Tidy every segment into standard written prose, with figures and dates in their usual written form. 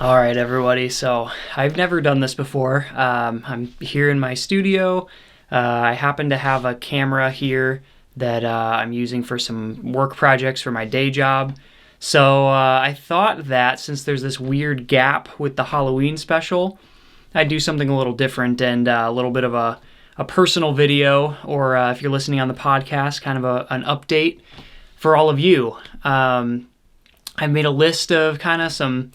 All right, everybody. So I've never done this before. I'm here in my studio. I happen to have a camera here that I'm using for some work projects for my day job. So I thought that since there's this weird gap with the Halloween special, I'd do something a little different and a little bit of a personal video, or if you're listening on the podcast, kind of an update for all of you. I've made a list of kind of some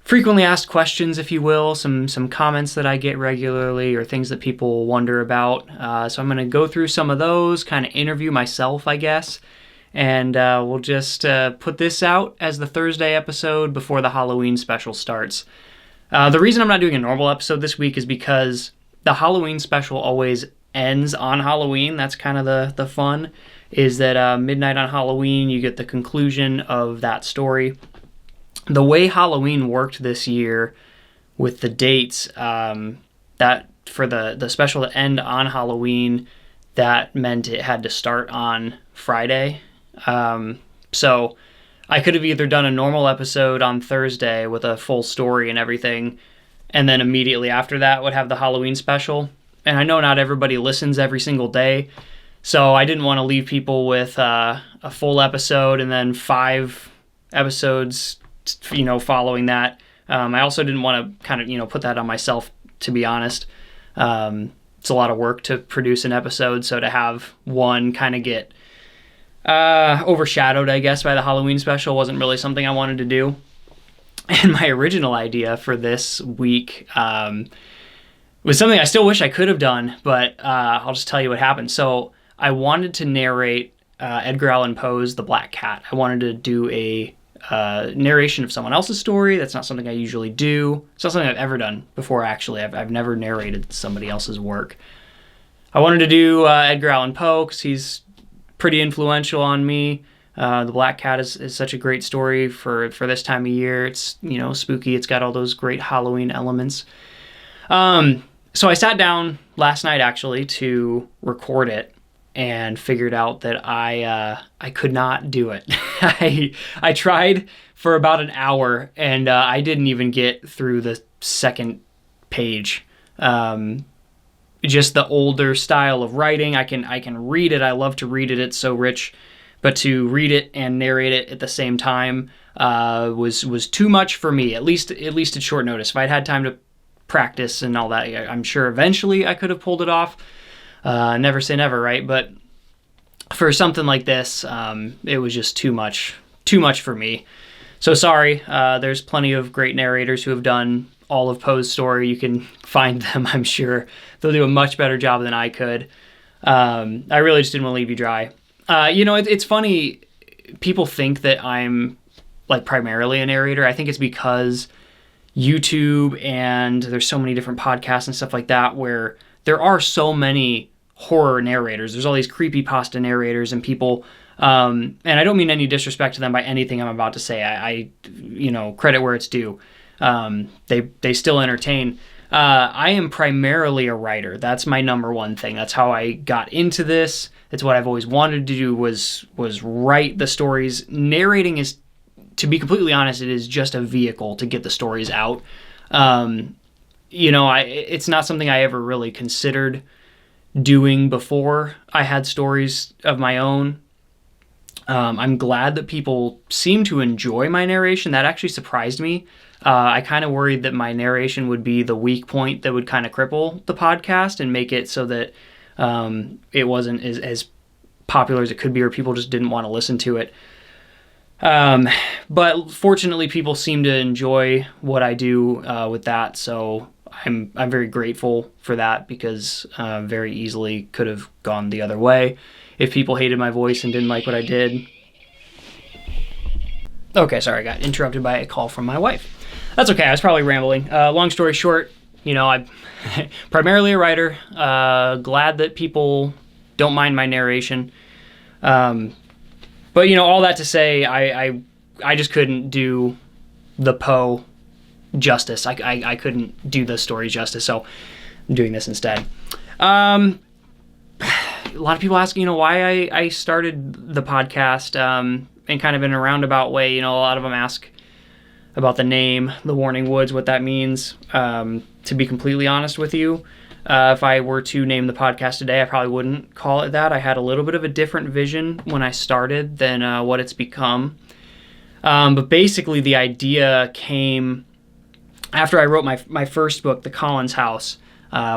frequently asked questions, if you will, some comments that I get regularly or things that people wonder about. So I'm going to go through some of those, kind of interview myself, I guess, and we'll just put this out as the Thursday episode before the Halloween special starts. The reason I'm not doing a normal episode this week is because the Halloween special always ends on Halloween. That's kind of the fun, is that midnight on Halloween, you get the conclusion of that story. The way Halloween worked this year with the dates, that for the special to end on Halloween, that meant it had to start on Friday. So I could have either done a normal episode on Thursday with a full story and everything, and then immediately after that would have the Halloween special. And I know not everybody listens every single day, so I didn't want to leave people with a full episode and then 5 episodes following that. I also didn't want to kind of, put that on myself, to be honest. It's a lot of work to produce an episode, so to have one kind of get overshadowed, I guess, by the Halloween special wasn't really something I wanted to do. And my original idea for this week was something I still wish I could have done, but I'll just tell you what happened. So I wanted to narrate Edgar Allan Poe's The Black Cat. I wanted to do a narration of someone else's story. That's not something I usually do. It's not something I've ever done before, actually. I've never narrated somebody else's work. I wanted to do Edgar Allan Poe because he's pretty influential on me. The Black Cat is such a great story for this time of year. It's, spooky. It's got all those great Halloween elements. So I sat down last night, actually, to record it, and figured out that I could not do it. I tried for about an hour, and I didn't even get through the second page. Just the older style of writing. I can read it. I love to read it. It's so rich. But to read it and narrate it at the same time was too much for me. At least at short notice. If I'd had time to practice and all that, I'm sure eventually I could have pulled it off. Never say never, right? But for something like this, it was just too much for me. So sorry. There's plenty of great narrators who have done all of Poe's story. You can find them, I'm sure. They'll do a much better job than I could. I really just didn't want to leave you dry. It's funny. People think that I'm like primarily a narrator. I think it's because YouTube and there's so many different podcasts and stuff like that where there are so many horror narrators. There's all these creepypasta narrators and people, and I don't mean any disrespect to them by anything I'm about to say. I credit where it's due. They still entertain. I am primarily a writer. That's my number one thing. That's how I got into this. It's what I've always wanted to do was write the stories. Narrating is, to be completely honest, it is just a vehicle to get the stories out. It's not something I ever really considered doing before I had stories of my own. I'm glad that people seem to enjoy my narration. That actually surprised me. I kind of worried that my narration would be the weak point that would kind of cripple the podcast and make it so that it wasn't as popular as it could be, or people just didn't want to listen to it. But fortunately, people seem to enjoy what I do with that, so I'm very grateful for that, because very easily could have gone the other way if people hated my voice and didn't like what I did. Okay, sorry, I got interrupted by a call from my wife. That's okay, I was probably rambling. Long story short, I'm primarily a writer. Glad that people don't mind my narration. But all that to say, I just couldn't do the Poe justice. I couldn't do the story justice, so I'm doing this instead. A lot of people ask, why I started the podcast, and kind of in a roundabout way. A lot of them ask, about the name, The Warning Woods, what that means. To be completely honest with you, if I were to name the podcast today, I probably wouldn't call it that. I had a little bit of a different vision when I started than what it's become. But basically the idea came after I wrote my first book, The Collins House,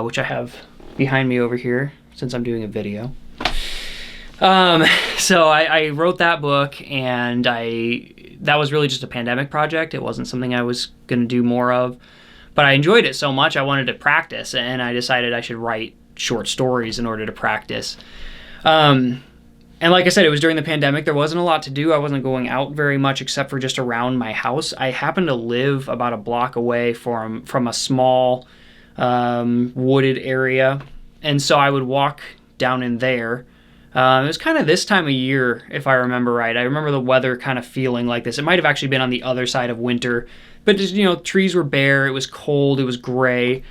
which I have behind me over here since I'm doing a video. So I wrote that book, and that was really just a pandemic project. It wasn't something I was going to do more of, but I enjoyed it so much I wanted to practice, and I decided I should write short stories in order to practice. And like I said, it was during the pandemic. There wasn't a lot to do. I wasn't going out very much except for just around my house. I happened to live about a block away from a small wooded area, and so I would walk down in there. It was kind of this time of year, if I remember right. I remember the weather kind of feeling like this. It might have actually been on the other side of winter, but just, trees were bare, it was cold, it was gray,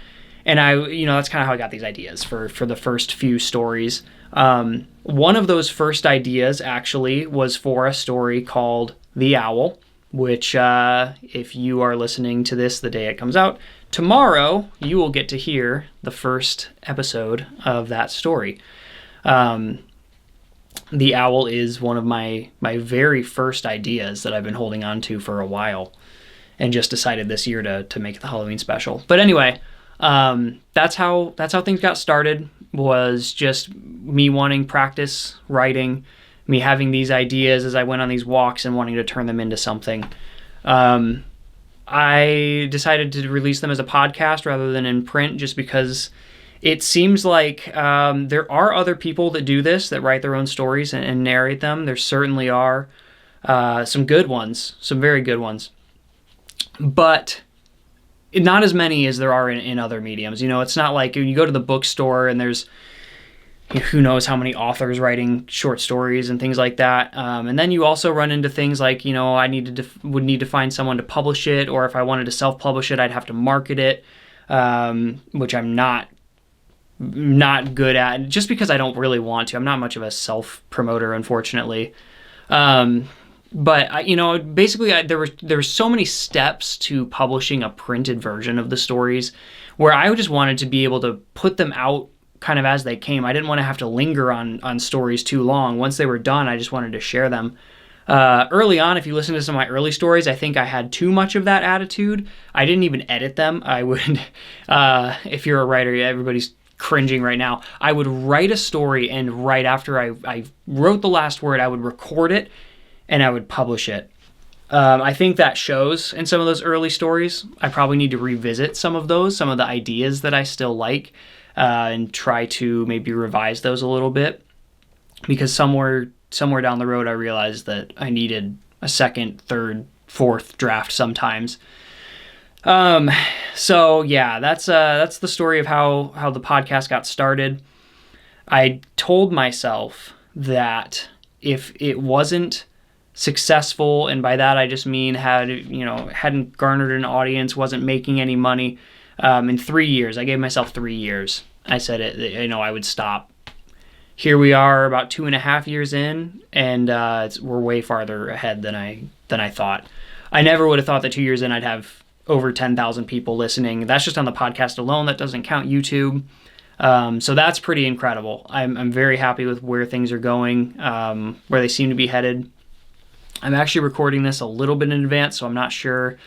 and that's kind of how I got these ideas for the first few stories. One of those first ideas actually was for a story called The Owl, which if you are listening to this the day it comes out, tomorrow you will get to hear the first episode of that story. The Owl is one of my very first ideas that I've been holding on to for a while, and just decided this year to make the Halloween special. But anyway, that's how things got started, was just me wanting practice writing, me having these ideas as I went on these walks and wanting to turn them into something. I decided to release them as a podcast rather than in print, just because it seems like there are other people that do this, that write their own stories and narrate them. There certainly are some good ones, some very good ones. But not as many as there are in other mediums. It's not like you go to the bookstore and there's who knows how many authors writing short stories and things like that. And then you also run into things like, I would need to find someone to publish it, or if I wanted to self-publish it, I'd have to market it, which I'm not good at, just because I don't really want to. I'm not much of a self-promoter, unfortunately. But there were so many steps to publishing a printed version of the stories, where I just wanted to be able to put them out kind of as they came. I didn't want to have to linger on stories too long. Once they were done, I just wanted to share them. Early on, if you listen to some of my early stories, I think I had too much of that attitude. I didn't even edit them. I would, if you're a writer, everybody's cringing right now. I would write a story, and right after I wrote the last word, I would record it and I would publish it. I think that shows in some of those early stories. I probably need to revisit some of the ideas that I still like, and try to maybe revise those a little bit, because somewhere down the road I realized that I needed a second, third, fourth draft sometimes. So yeah, that's the story of how the podcast got started. I told myself that if it wasn't successful, and by that I just mean hadn't garnered an audience, wasn't making any money, in 3 years, I gave myself 3 years. I said I would stop. Here we are, about 2.5 years in, and we're way farther ahead than I thought. I never would have thought that 2 years in I'd have over 10,000 people listening. That's just on the podcast alone. That doesn't count YouTube. So that's pretty incredible. I'm very happy with where things are going, where they seem to be headed. I'm actually recording this a little bit in advance, so I'm not sure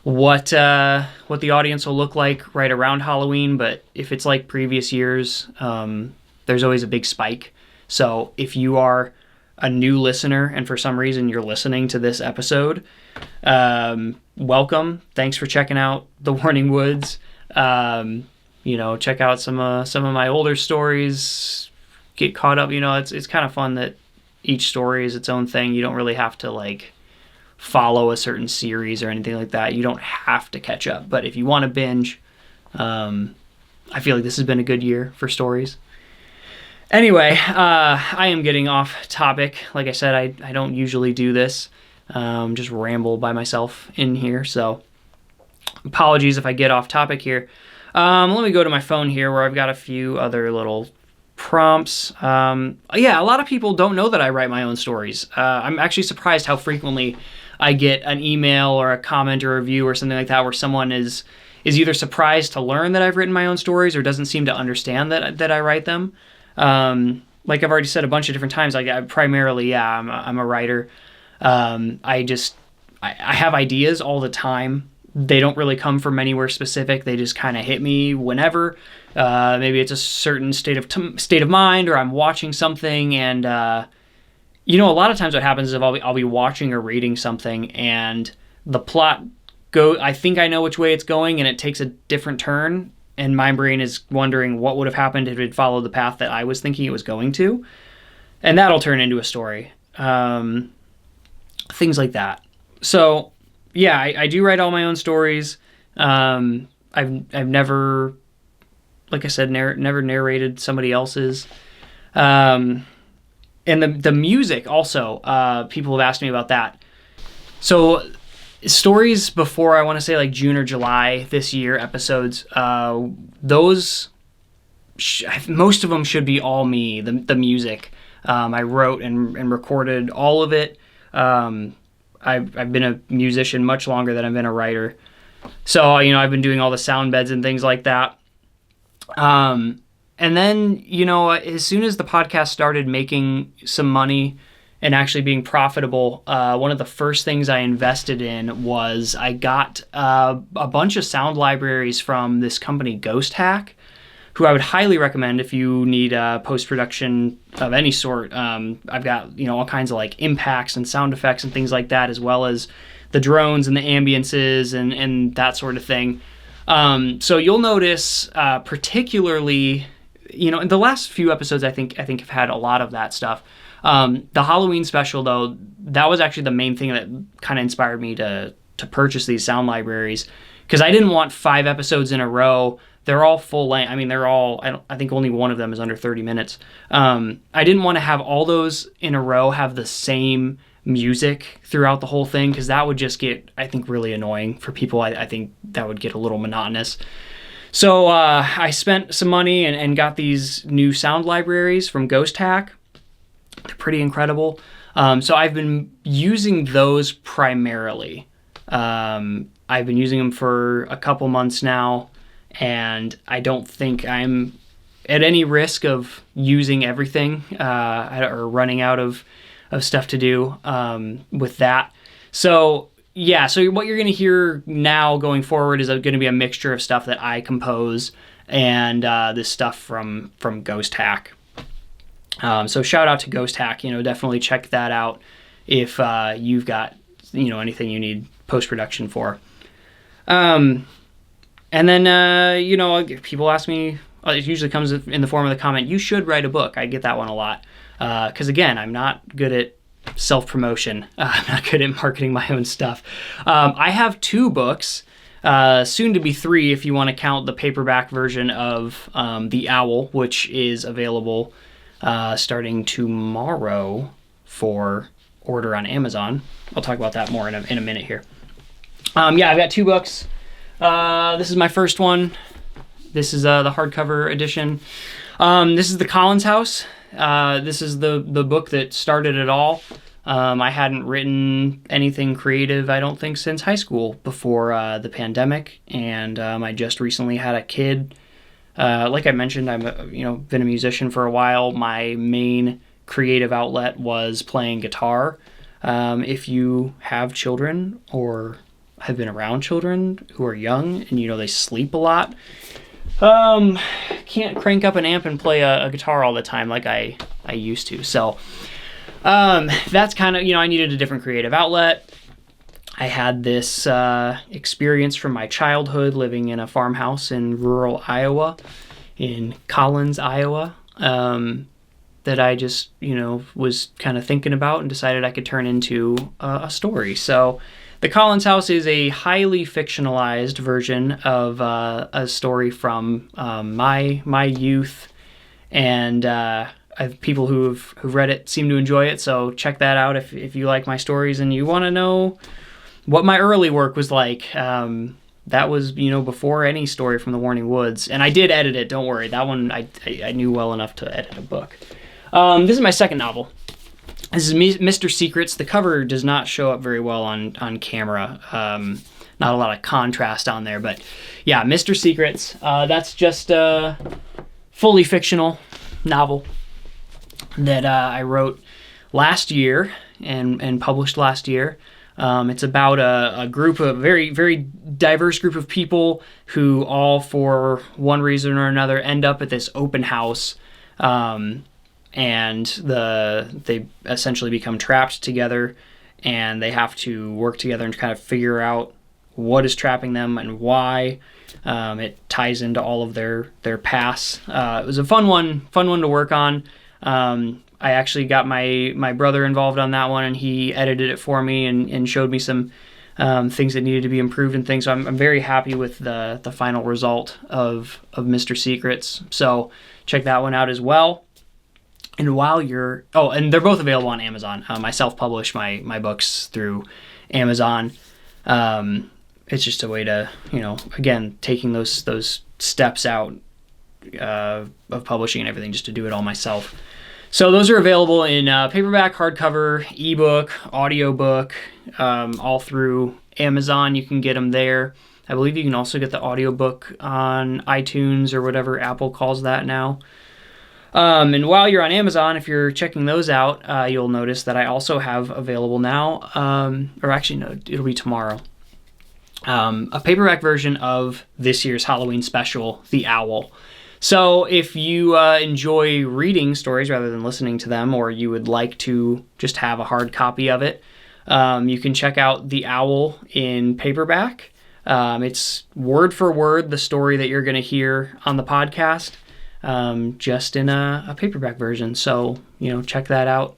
what the audience will look like right around Halloween, but if it's like previous years, there's always a big spike. So if you are a new listener and for some reason you're listening to this episode, welcome. Thanks for checking out The Warning Woods. Check out some of my older stories, get caught up. It's kind of fun that each story is its own thing. You don't really have to follow a certain series or anything like that. You don't have to catch up, but if you want to binge, I feel like this has been a good year for stories. Anyway, I am getting off topic. Like I said, I don't usually do this, just ramble by myself in here, so apologies if I get off topic here. Let me go to my phone here where I've got a few other little prompts. A lot of people don't know that I write my own stories. I'm actually surprised how frequently I get an email or a comment or a review or something like that where someone is either surprised to learn that I've written my own stories or doesn't seem to understand that I write them. Like I've already said a bunch of different times, like I'm a writer. I have ideas all the time. They don't really come from anywhere specific. They just kind of hit me whenever. Maybe it's a certain state of mind, or I'm watching something, and a lot of times what happens is I'll be watching or reading something, and the plot I think I know which way it's going, and it takes a different turn, and my brain is wondering what would have happened if it followed the path that I was thinking it was going to, and that'll turn into a story. Things like that. So, yeah, I do write all my own stories. I've never, like I said, never narrated somebody else's. And the music also, people have asked me about that. So stories before, I want to say like June or July this year, episodes, those, most of them should be all me, the music. I wrote and recorded all of it. I've been a musician much longer than I've been a writer. So, I've been doing all the sound beds and things like that. And then, as soon as the podcast started making some money and actually being profitable, one of the first things I invested in was I got a bunch of sound libraries from this company, Ghost Hack, who I would highly recommend if you need post-production of any sort. I've got, all kinds of like impacts and sound effects and things like that, as well as the drones and the ambiances and that sort of thing. So you'll notice, particularly, in the last few episodes, I think have had a lot of that stuff. The Halloween special, though, that was actually the main thing that kind of inspired me to purchase these sound libraries, because I didn't want 5 episodes in a row. They're all full length. I mean, I think only one of them is under 30 minutes. I didn't want to have all those in a row have the same music throughout the whole thing, because that would just get, I think, really annoying for people. I think that would get a little monotonous. So I spent some money and got these new sound libraries from Ghost Hack. They're pretty incredible. So I've been using those primarily. I've been using them for a couple months now, and I don't think I'm at any risk of using everything or running out of stuff to do with that. So yeah, so what you're going to hear now going forward is going to be a mixture of stuff that I compose and this stuff from Ghost Hack. So shout out to Ghost Hack. Definitely check that out if you've got anything you need post-production for. And then people ask me. It usually comes in the form of the comment, "You should write a book." I get that one a lot because again, I'm not good at self-promotion. I'm not good at marketing my own stuff. I have 2 books, soon to be 3 if you want to count the paperback version of The Owl, which is available starting tomorrow for order on Amazon. I'll talk about that more in a minute here. I've got 2 books. This is my first one. This is the hardcover edition. This is The Collins House. This is the book that started it all. I hadn't written anything creative, I don't think, since high school before the pandemic, and I just recently had a kid. Like I mentioned, I've been a musician for a while. My main creative outlet was playing guitar. If you have children or have been around children who are young and they sleep a lot, can't crank up an amp and play a guitar all the time like I used to. So that's kind of, I needed a different creative outlet. I had this experience from my childhood living in a farmhouse in rural Iowa, in Collins, Iowa, that I just, was kind of thinking about and decided I could turn into a story. So The Collins House is a highly fictionalized version of a story from my youth, and people who've read it seem to enjoy it. So check that out if you like my stories and you want to know what my early work was like. That was before any story from the Warning Woods, and I did edit it. Don't worry, that one I knew well enough to edit a book. This is my second novel. This is Mr. Secrets. The cover does not show up very well on camera. Not a lot of contrast on there, but yeah, Mr. Secrets. That's just a fully fictional novel that I wrote last year and published last year. It's about a group of very, very diverse group of people who all, for one reason or another, end up at this open house. And they essentially become trapped together, and they have to work together and kind of figure out what is trapping them and why. It ties into all of their pasts. It was a fun one to work on. I actually got my brother involved on that one, and he edited it for me and showed me some things that needed to be improved and things. So I'm very happy with the final result of Mr. Secrets. So check that one out as well. And while you're... Oh, and they're both available on Amazon. I self-publish my books through Amazon. It's just a way to, again, taking those steps out of publishing and everything, just to do it all myself. So those are available in paperback, hardcover, ebook, audiobook, all through Amazon. You can get them there. I believe you can also get the audiobook on iTunes or whatever Apple calls that now. And while you're on Amazon, if you're checking those out, you'll notice that I also have available now, or actually no, it'll be tomorrow, a paperback version of this year's Halloween special, The Owl. So if you enjoy reading stories rather than listening to them, or you would like to just have a hard copy of it, you can check out The Owl in paperback. It's word for word the story that you're going to hear on the podcast, just in a paperback version. So, check that out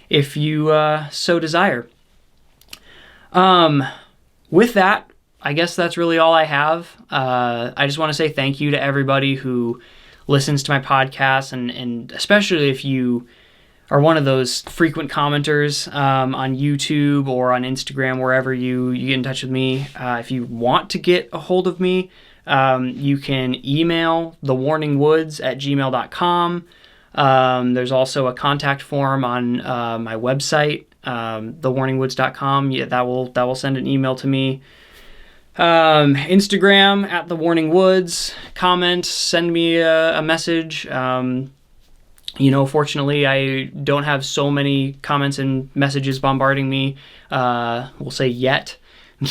if you so desire. With that, I guess that's really all I have. I just want to say thank you to everybody who listens to my podcast, and especially if you are one of those frequent commenters on YouTube or on Instagram, wherever you get in touch with me. If you want to get a hold of me, you can email thewarningwoods@gmail.com. There's also a contact form on my website, thewarningwoods.com. Yeah, that will send an email to me. Instagram @thewarningwoods. Comment, send me a message. Fortunately, I don't have so many comments and messages bombarding me. We'll say yet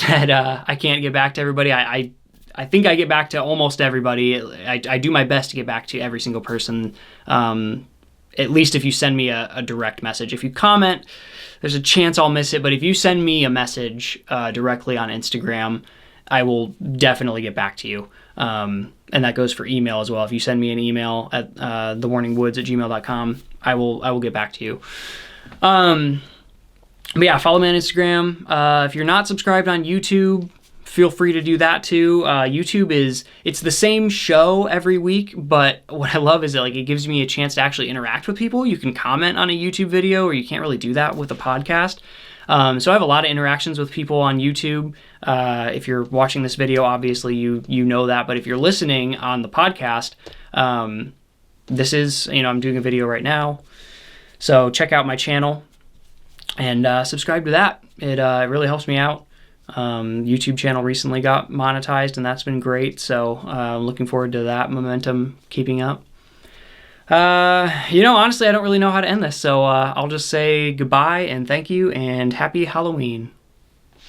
that I can't get back to everybody. I think I get back to almost everybody. I do my best to get back to every single person, at least if you send me a direct message. If you comment, there's a chance I'll miss it, but if you send me a message directly on Instagram, I will definitely get back to you. And that goes for email as well. If you send me an email at thewarningwoods@gmail.com, I will get back to you. But yeah, follow me on Instagram. If you're not subscribed on YouTube, feel free to do that too. YouTube it's the same show every week, but what I love is that it gives me a chance to actually interact with people. You can comment on a YouTube video, or you can't really do that with a podcast. So I have a lot of interactions with people on YouTube. If you're watching this video, obviously you know that, but if you're listening on the podcast, this is, I'm doing a video right now. So check out my channel and subscribe to that. It really helps me out. YouTube channel recently got monetized, and that's been great. So I'm looking forward to that momentum keeping up. Honestly, I don't really know how to end this, so I'll just say goodbye and thank you and happy Halloween.